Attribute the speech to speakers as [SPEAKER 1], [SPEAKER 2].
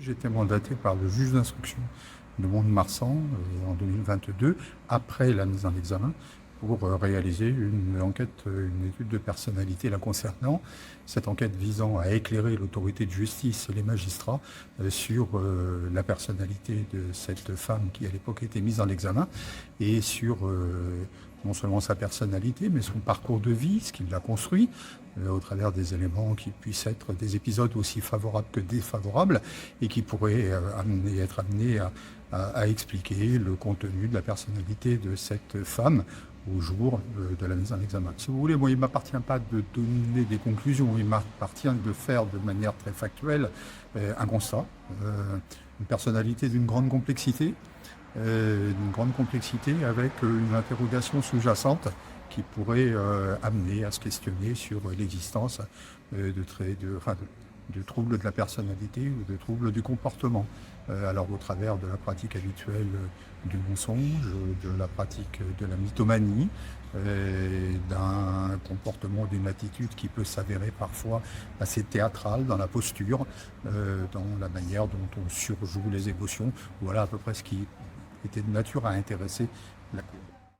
[SPEAKER 1] J'ai été mandaté par le juge d'instruction de Mont-de-Marsan en 2022, après la mise en examen, pour réaliser une enquête, une étude de personnalité la concernant. Cette enquête visant à éclairer l'autorité de justice et les magistrats sur la personnalité de cette femme qui à l'époque était mise en examen et sur non seulement sa personnalité, mais son parcours de vie, ce qui l'a construit, au travers des éléments qui puissent être des épisodes aussi favorables que défavorables et qui pourraient être amenés à expliquer le contenu de la personnalité de cette femme au jour de la mise en examen. Si vous voulez, moi, il ne m'appartient pas de donner des conclusions, il m'appartient de faire de manière très factuelle un constat, une personnalité d'une grande complexité, avec une interrogation sous-jacente qui pourrait amener à se questionner sur l'existence de troubles de la personnalité ou de troubles du comportement. Alors au travers de la pratique habituelle du mensonge, de la pratique de la mythomanie, d'un comportement, d'une attitude qui peut s'avérer parfois assez théâtrale dans la posture, dans la manière dont on surjoue les émotions. Voilà à peu près ce qui était de nature à intéresser la Cour.